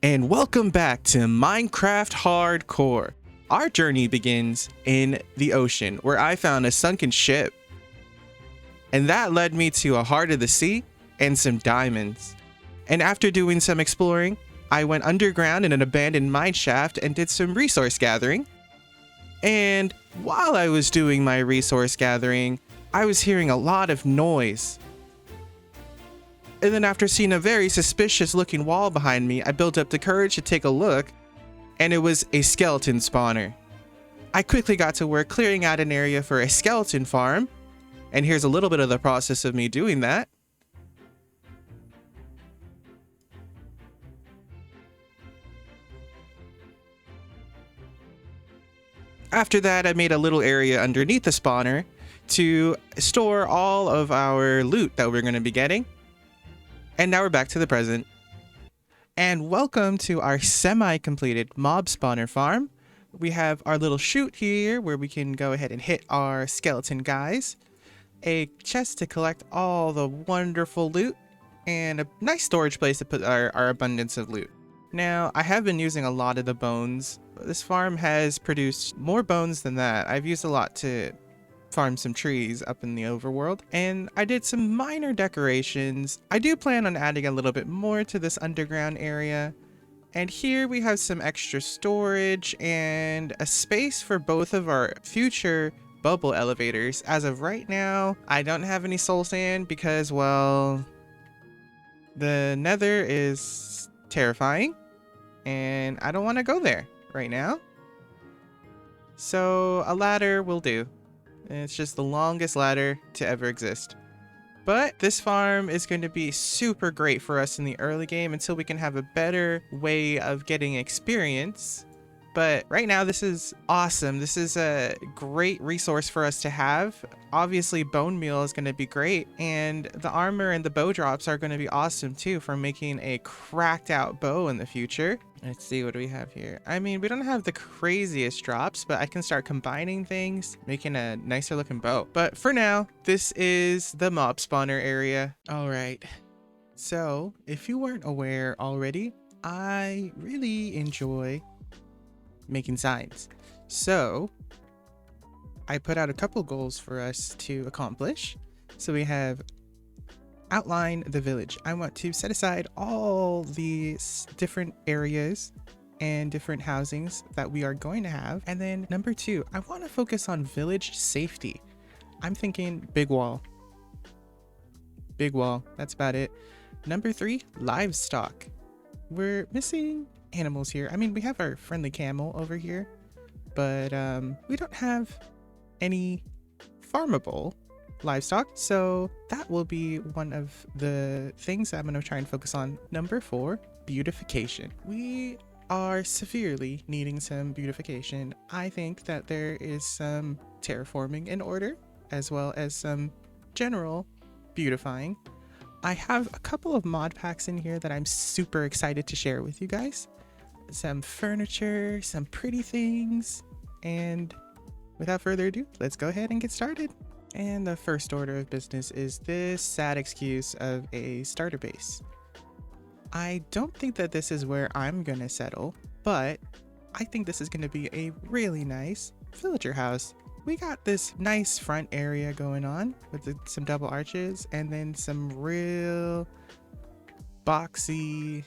And welcome back to Minecraft Hardcore. Our journey begins in the ocean, where I found a sunken ship. And that led me to a heart of the sea and some diamonds. And after doing some exploring, I went underground in an abandoned mine shaft and did some resource gathering. And while I was doing my resource gathering, I was hearing a lot of noise. And then after seeing a very suspicious looking wall behind me, I built up the courage to take a look, and it was a skeleton spawner. I quickly got to work clearing out an area for a skeleton farm, and here's a little bit of the process of me doing that. After that, I made a little area underneath the spawner to store all of our loot that we're going to be getting. And now we're back to the present. And welcome to our semi-completed mob spawner farm. We have our little chute here where we can go ahead and hit our skeleton guys. A chest to collect all the wonderful loot. And a nice storage place to put our abundance of loot. Now, I have been using a lot of the bones. This farm has produced more bones than that. I've used a lot to farm some trees up in the overworld, and I did some minor decorations. I do plan on adding a little bit more to this underground area, and here we have some extra storage and a space for both of our future bubble elevators. As of right now, I don't have any soul sand because, well, the nether is terrifying and I don't want to go there right now, so a ladder will do. It's just the longest ladder to ever exist. But this farm is going to be super great for us in the early game until we can have a better way of getting experience. But right now, this is awesome. This is a great resource for us to have. Obviously, bone meal is going to be great. And the armor and the bow drops are going to be awesome too for making a cracked out bow in the future. Let's see, what do we have here? I mean, we don't have the craziest drops, but I can start combining things, making a nicer looking bow. But for now, this is the mob spawner area. All right. So if you weren't aware already, I really enjoy making signs. So I put out a couple goals for us to accomplish. So we have outline the village. I want to set aside all these different areas and different housings that we are going to have. And then number 2, I want to focus on village safety. I'm thinking big wall. Big wall. That's about it. Number 3, livestock. We're missing animals here. I mean, we have our friendly camel over here, but we don't have any farmable livestock, so that will be one of the things I'm going to try and focus on. Number 4, beautification. We are severely needing some beautification. I think that there is some terraforming in order, as well as some general beautifying. I have a couple of mod packs in here that I'm super excited to share with you guys. Some furniture, some pretty things, and without further ado, let's go ahead and get started. And the first order of business is this sad excuse of a starter base. I don't think that this is where I'm gonna settle, but I think this is gonna be a really nice villager house. We got this nice front area going on with some double arches and then some real boxy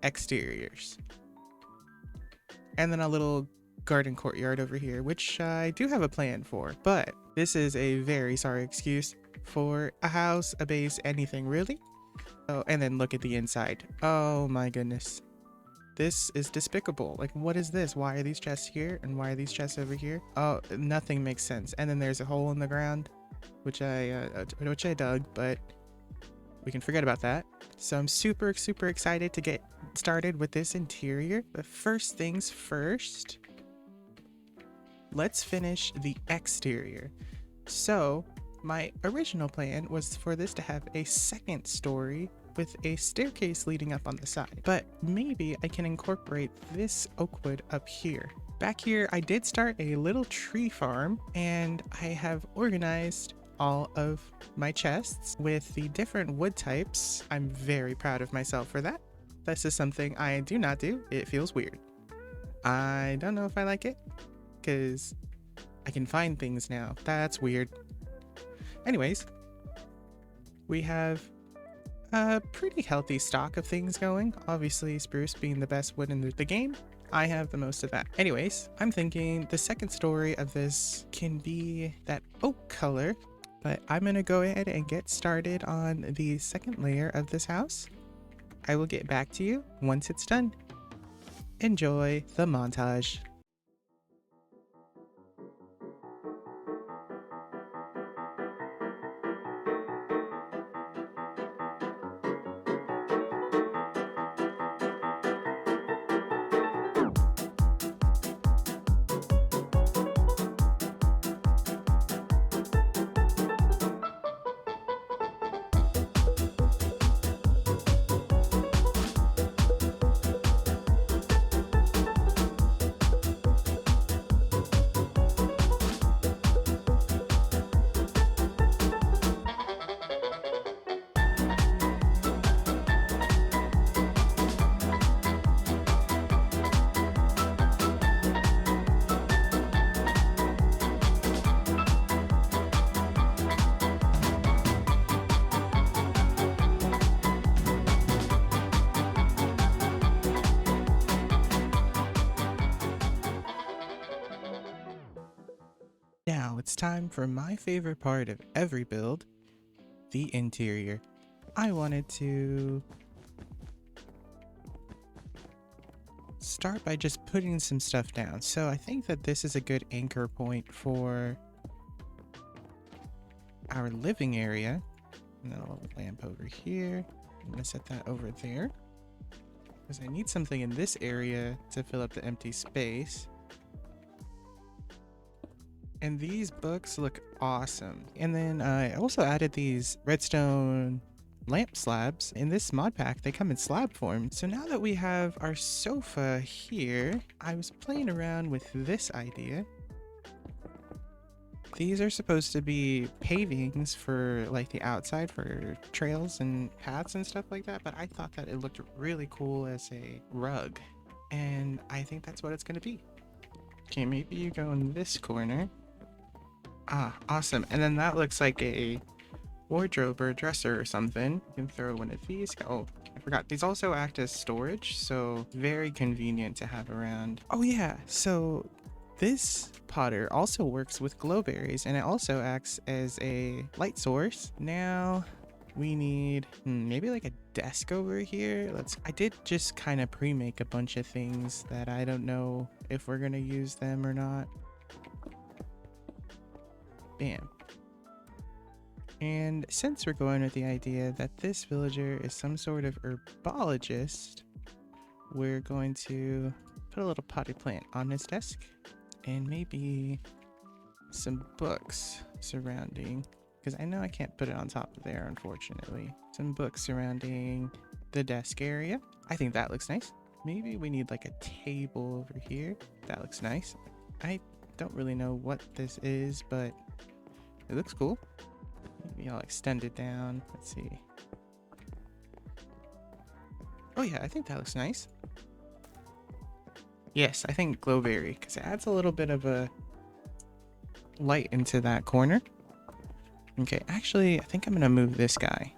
exteriors. And then a little garden courtyard over here, which I do have a plan for, but this is a very sorry excuse for a house, a base, anything really. Oh, and then look at the inside. Oh my goodness. This is despicable. Like, what is this? Why are these chests here? And why are these chests over here? Oh, nothing makes sense. And then there's a hole in the ground, which I dug, but we can forget about that. So I'm super excited to get started with this interior. But first things first, let's finish the exterior. So my original plan was for this to have a second story with a staircase leading up on the side, but maybe I can incorporate this oak wood up here. Back here, I did start a little tree farm, and I have organized all of my chests with the different wood types. I'm very proud of myself for that. This is something I do not do. It feels weird. I don't know if I like it, because I can find things now. That's weird. Anyways, we have a pretty healthy stock of things going. Obviously, spruce being the best wood in the game, I have the most of that. Anyways, I'm thinking the second story of this can be that oak color, but I'm gonna go ahead and get started on the second layer of this house. I will get back to you once it's done. Enjoy the montage. Now it's time for my favorite part of every build, the interior. I wanted to start by just putting some stuff down. So I think that this is a good anchor point for our living area. And then a little lamp over here. I'm gonna set that over there, because I need something in this area to fill up the empty space. And these books look awesome. And then I also added these redstone lamp slabs. In this mod pack, they come in slab form. So now that we have our sofa here, I was playing around with this idea. These are supposed to be pavings for like the outside for trails and paths and stuff like that, but I thought that it looked really cool as a rug. And I think that's what it's gonna be. Okay, maybe you go in this corner. Ah, awesome. And then that looks like a wardrobe or a dresser or something. You can throw one of these. Oh, I forgot. These also act as storage, so very convenient to have around. Oh yeah, so this potter also works with glowberries, and it also acts as a light source. Now we need maybe like a desk over here. I did just kind of pre-make a bunch of things that I don't know if we're gonna use them or not. Bam. And since we're going with the idea that this villager is some sort of herbologist, we're going to put a little potted plant on his desk and maybe some books surrounding, because I know I can't put it on top of there, unfortunately. Some books surrounding the desk area. I think that looks nice. Maybe we need like a table over here. That looks nice. I don't really know what this is, but it looks cool. Maybe I'll extend it down. Let's see. Oh yeah, I think that looks nice. Yes, I think glowberry, because it adds a little bit of a light into that corner. Okay, actually, I think I'm gonna move this guy.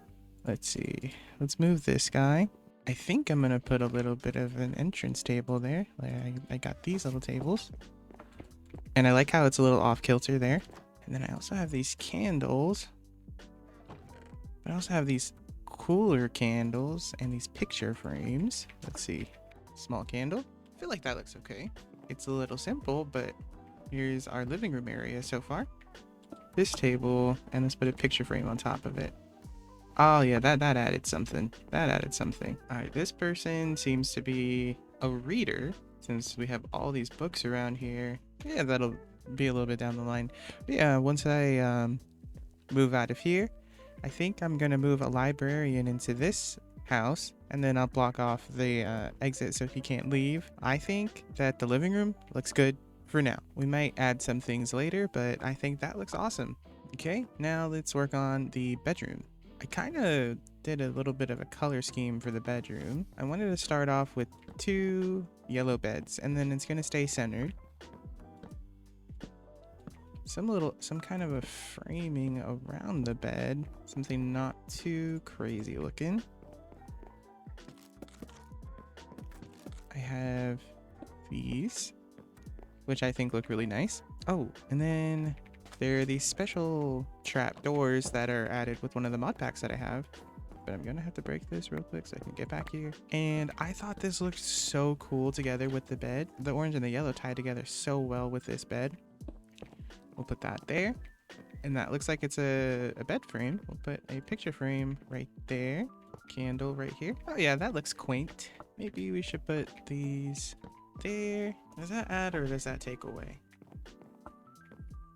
Let's see. Let's move this guy. I think I'm gonna put a little bit of an entrance table there. Like I got these little tables. And I like how it's a little off kilter there. And then I also have these candles. But I also have these cooler candles and these picture frames. Let's see. Small candle. I feel like that looks okay. It's a little simple, but here's our living room area so far. This table, and let's put a picture frame on top of it. Oh yeah, that added something. That added something. All right, this person seems to be a reader, since we have all these books around here. Yeah, that'll be a little bit down the line. But yeah, once I move out of here, I think I'm gonna move a librarian into this house, and then I'll block off the exit so he can't leave. I think that the living room looks good for now. We might add some things later, but I think that looks awesome. Okay, now let's work on the bedroom. I kind of did a little bit of a color scheme for the bedroom. I wanted to start off with 2 yellow beds, and then it's gonna stay centered. Some kind of a framing around the bed. Something not too crazy looking. I have these, which I think look really nice. Oh, and then there are these special trap doors that are added with one of the mod packs that I have. But I'm gonna have to break this real quick so I can get back here. And I thought this looked so cool together with the bed. The orange and the yellow tie together so well with this bed. We'll put that there. And that looks like it's a bed frame. We'll put a picture frame right there. Candle right here. Oh yeah, that looks quaint. Maybe we should put these there. Does that add or does that take away?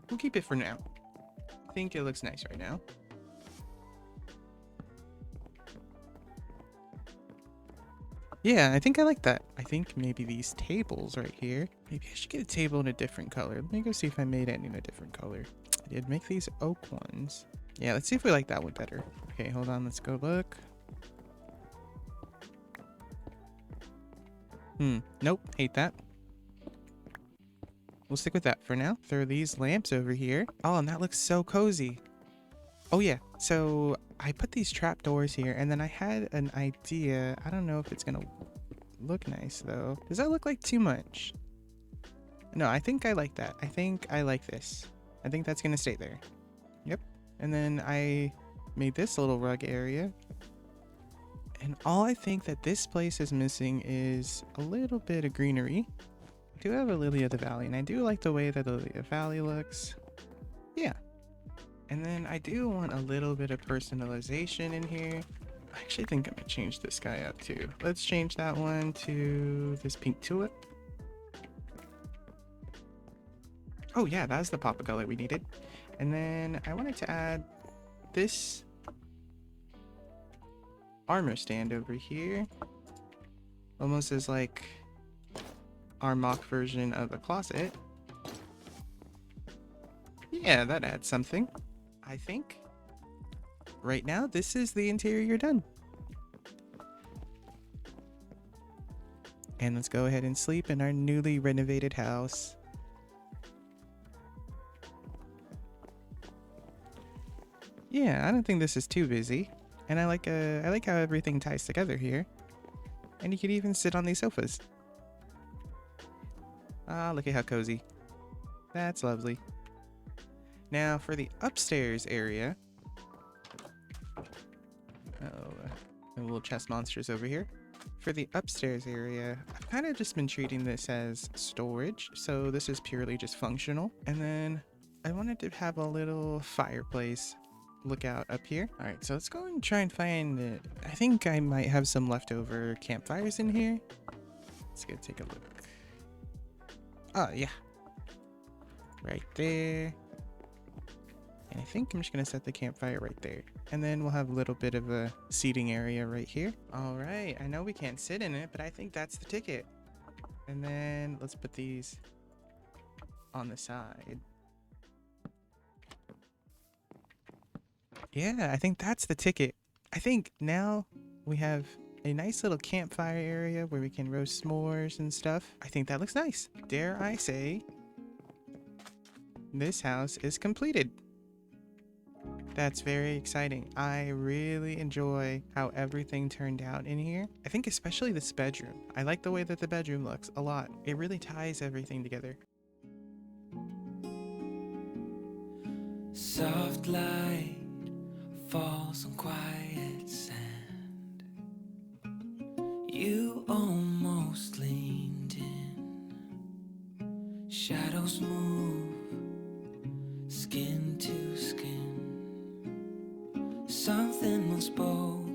We'll keep it for now. I think it looks nice right now. Yeah, I think I like that. I think maybe these tables right here. Maybe I should get a table in a different color. Let me go see if I made it in a different color. I did make these oak ones. Yeah, let's see if we like that one better. Okay, hold on. Let's go look. Nope. Hate that. We'll stick with that for now. Throw these lamps over here. Oh, and that looks so cozy. Oh yeah, so I put these trap doors here, and then I had an idea. I don't know if it's gonna look nice though. Does that look like too much? No, I think I like that. I think I like this. I think that's gonna stay there. Yep. And then I made this little rug area. And all I think that this place is missing is a little bit of greenery. I do have a lily of the valley, and I do like the way that the lily of the valley looks. Yeah. And then I do want a little bit of personalization in here. I actually think I'm gonna change this guy up too. Let's change that one to this pink tulip. Oh yeah, that's the pop of color we needed. And then I wanted to add this armor stand over here. Almost as like our mock version of a closet. Yeah, that adds something. I think right now this is the interior done. And let's go ahead and sleep in our newly renovated house. Yeah, I don't think this is too busy. And I like how everything ties together here. And you could even sit on these sofas. Ah, look at how cozy. That's lovely. Now for the upstairs area. Little chest monsters over here. For the upstairs area, I've kind of just been treating this as storage. So this is purely just functional. And then I wanted to have a little fireplace lookout up here. All right, so let's go and try and find it. I think I might have some leftover campfires in here. Let's go take a look. Oh yeah. Right there. And I think I'm just gonna set the campfire right there. And then we'll have a little bit of a seating area right here. All right, I know we can't sit in it, but I think that's the ticket. And then let's put these on the side. Yeah, I think that's the ticket. I think now we have a nice little campfire area where we can roast s'mores and stuff. I think that looks nice. Dare I say, this house is completed. That's very exciting. I really enjoy how everything turned out in here. I think especially this bedroom. I like the way that the bedroom looks a lot. It really ties everything together. Soft light falls on quiet sand. You almost leaned in. Shadows move, skin to skin. Something unspoken